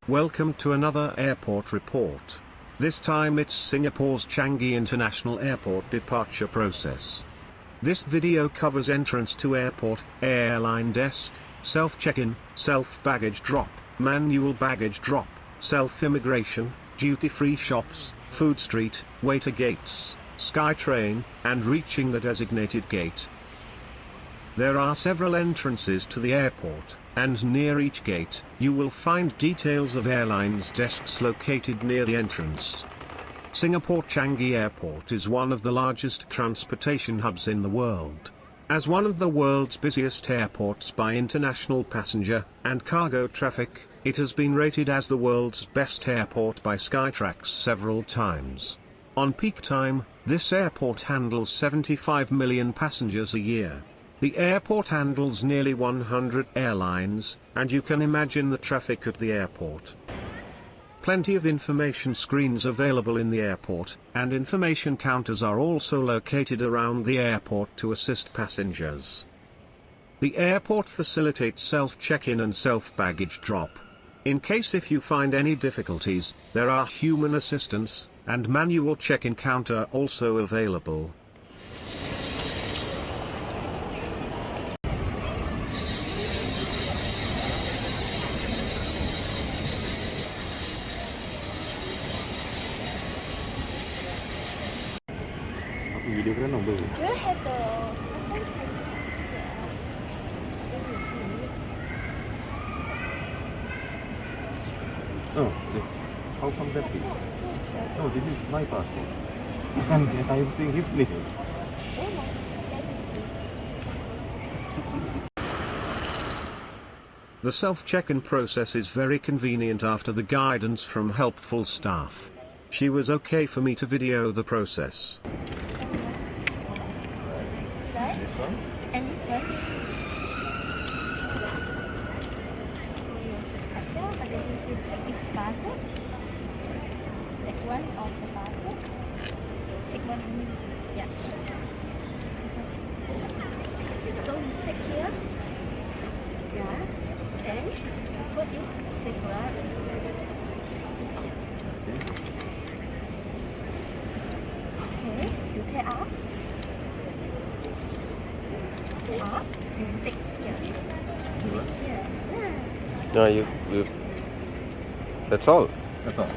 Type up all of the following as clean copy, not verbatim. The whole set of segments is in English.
Welcome to another airport report. This time it's Singapore's Changi International Airport departure process. This video covers entrance to airport, airline desk, self-check-in, self-baggage drop, manual baggage drop, self-immigration, duty-free shops, food street, waiter gates, Skytrain, and reaching the designated gate. There are several entrances to the airport, and near each gate, you will find details of airlines desks located near the entrance. Singapore Changi Airport is one of the largest transportation hubs in the world. As one of the world's busiest airports by international passenger and cargo traffic, it has been rated as the world's best airport by Skytrain several times. On peak time, this airport handles 75 million passengers a year. The airport handles nearly 100 airlines, and you can imagine the traffic at the airport. Plenty of information screens available in the airport, and information counters are also located around the airport to assist passengers. The airport facilitates self-check-in and self-baggage drop. In case if you find any difficulties, there are human assistance, and manual check-in counter also available. Video keren dong, Bu. Do you have the Oh, how come that be? No, this is my passport. And I am seeing his name. The self-check-in process is very convenient after the guidance from helpful staff. She was okay for me to video the process. and this one? This passport. Take one of the passport. Take one. Yeah. So you stick here. Yeah. And put this sticker. Okay. You tear off. Up, you stick here. Yeah. No, you. That's all. That's all.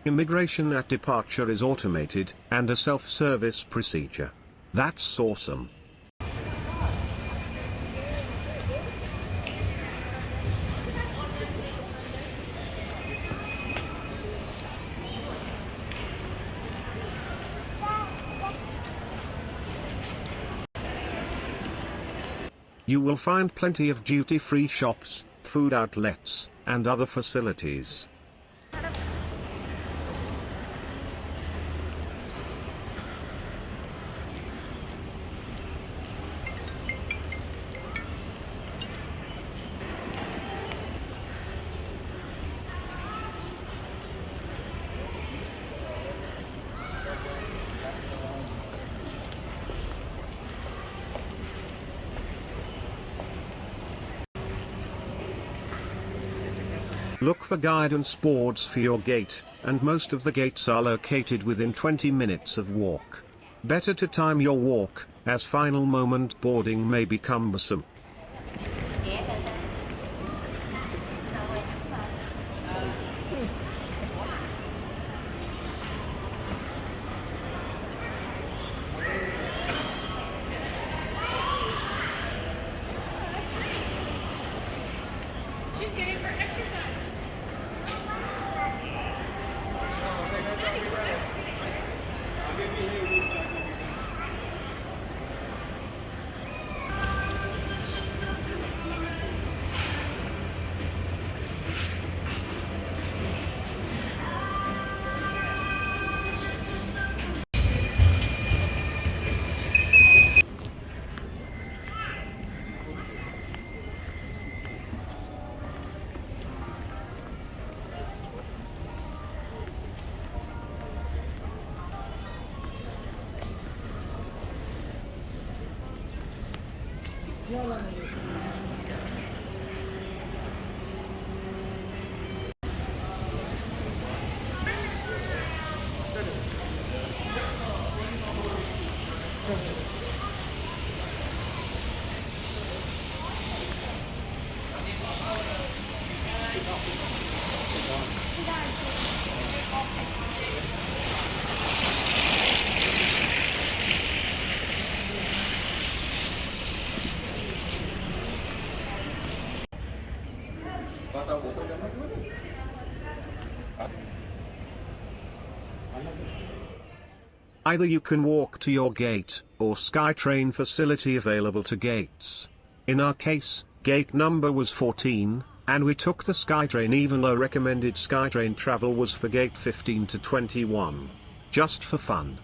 Immigration at departure is automated, and a self-service procedure. That's awesome. You will find plenty of duty-free shops, food outlets, and other facilities. Look for guidance boards for your gate, and most of the gates are located within 20 minutes of walk. Better to time your walk, as final moment boarding may be cumbersome. She's getting her exercise. Either you can walk to your gate, or Skytrain facility available to gates. In our case, gate number was 14, and we took the Skytrain even though recommended Skytrain travel was for gate 15 to 21. Just for fun.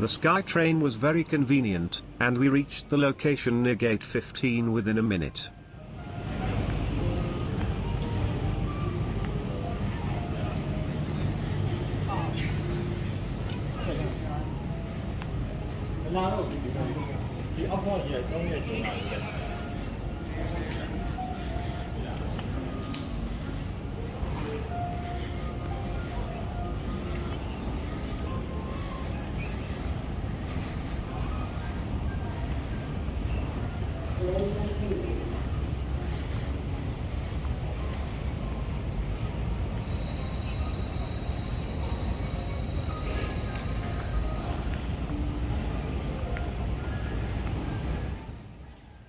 The Skytrain was very convenient, and we reached the location near gate 15 within a minute.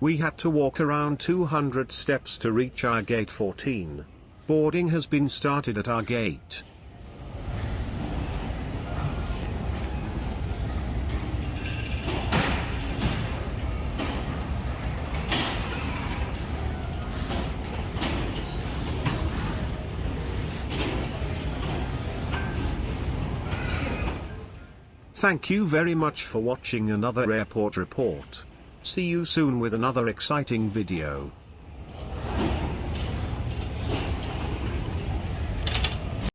We had to walk around 200 steps to reach our gate 14. Boarding has been started at our gate. Thank you very much for watching another airport report. See you soon with another exciting video.